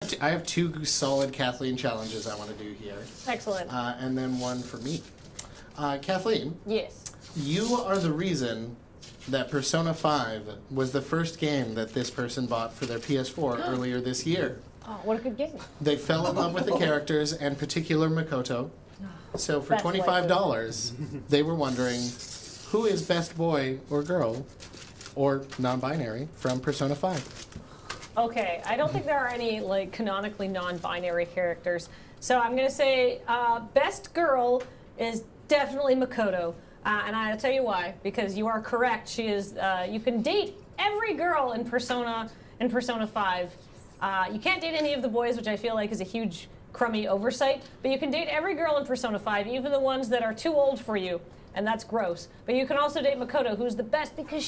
I have two solid Kathleen challenges I want to do here. Excellent. And then one for me. Kathleen. Yes. You are the reason that Persona 5 was the first game that this person bought for their PS4 earlier this year. Oh, what a good game. They fell in love with the characters, and particular Makoto. So for That's $25, they were wondering, who is best boy or girl, or non-binary, from Persona 5? Okay, I don't think there are any like canonically non-binary characters. So I'm gonna say best girl is definitely Makoto. And I'll tell you why, because you are correct. She is, you can date every girl in Persona 5. You can't date any of the boys, which I feel like is a huge crummy oversight, but you can date every girl in Persona 5, even the ones that are too old for you, and that's gross. But you can also date Makoto, who's the best because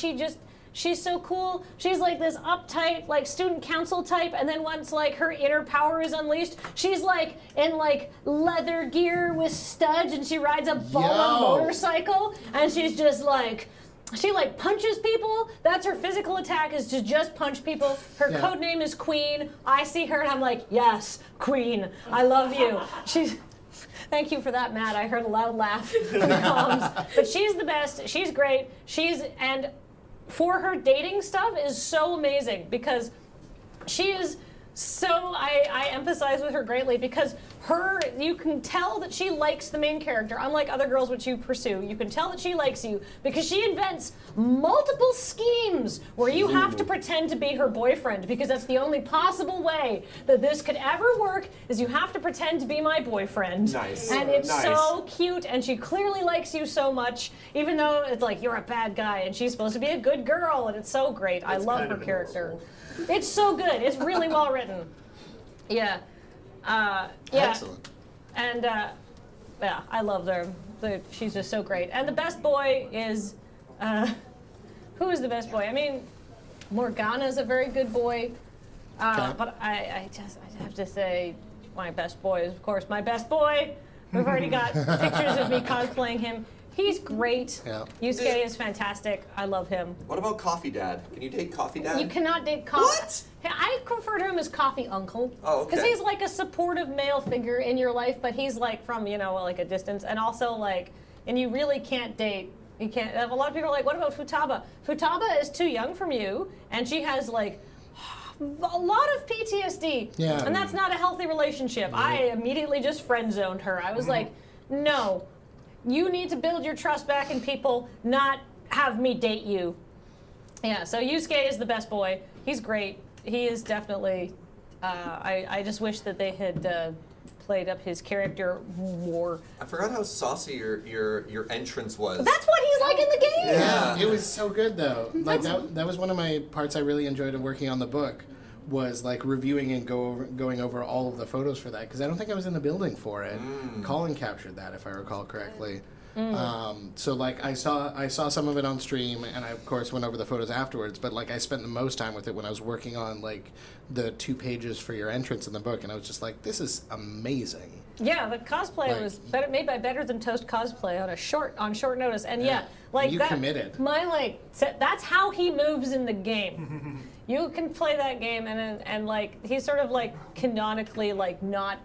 she's so cool. She's like this uptight, like student council type, and then once like her inner power is unleashed, she's like in like leather gear with studs, and she rides a ball motorcycle, and she's just like, she like punches people. That's her physical attack, is to just punch people. Her code name is Queen. I see her and I'm like, yes, Queen, I love you. She's, thank you for that, Matt. I heard a loud laugh from the comms. But she's the best. She's great. And for her dating stuff is so amazing because she is so, I empathize with her greatly because you can tell that she likes the main character, unlike other girls which you pursue. You can tell that she likes you because she invents multiple schemes where you have to pretend to be her boyfriend, because that's the only possible way that this could ever work, is you have to pretend to be my boyfriend. Nice. And it's so cute, and she clearly likes you so much, even though it's like you're a bad guy and she's supposed to be a good girl, and it's so great. I love her character. It's so good. It's really well written. Yeah. Excellent. And yeah, I love her. She's just so great. And the best boy is, who is the best boy? I mean, Morgana's a very good boy. But I have to say, my best boy is, of course, my best boy. We've already got pictures of me cosplaying him. He's great. Yeah. Yusuke is fantastic. I love him. What about Coffee Dad? Can you date Coffee Dad? You cannot date Coffee. What? I refer to him as Coffee Uncle. Oh, okay. Because he's like a supportive male figure in your life, but he's like from, like a distance. And also like, and you really can't date. You can't. A lot of people are like, what about Futaba? Futaba is too young from you, and she has like a lot of PTSD. Yeah. And that's not a healthy relationship. I immediately just friend zoned her. I was like, no. You need to build your trust back in people, not have me date you. Yeah, so Yusuke is the best boy. He's great. He is definitely, I just wish that they had played up his character more. I forgot how saucy your entrance was. That's what he's like in the game! Yeah, it was so good though. Like that was one of my parts I really enjoyed in working on the book, was like reviewing and going over all of the photos for that, because I don't think I was in the building for it. Colin captured that, if I recall correctly. So like I saw some of it on stream, and I of course went over the photos afterwards, but like I spent the most time with it when I was working on like the 2 pages for your entrance in the book, and I was just like, this is amazing. Yeah, the cosplay was made by Better Than Toast Cosplay on short notice, and like you that, committed. That's how he moves in the game. You can play that game, and like he's sort of like canonically like not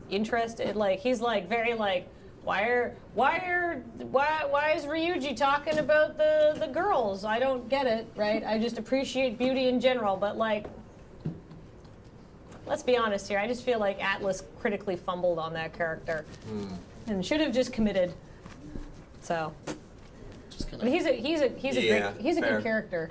interested. Like he's like very like, why is Ryuji talking about the girls? I don't get it, right? I just appreciate beauty in general, but like, let's be honest here. I just feel like Atlas critically fumbled on that character and should have just committed. So, but he's a good character.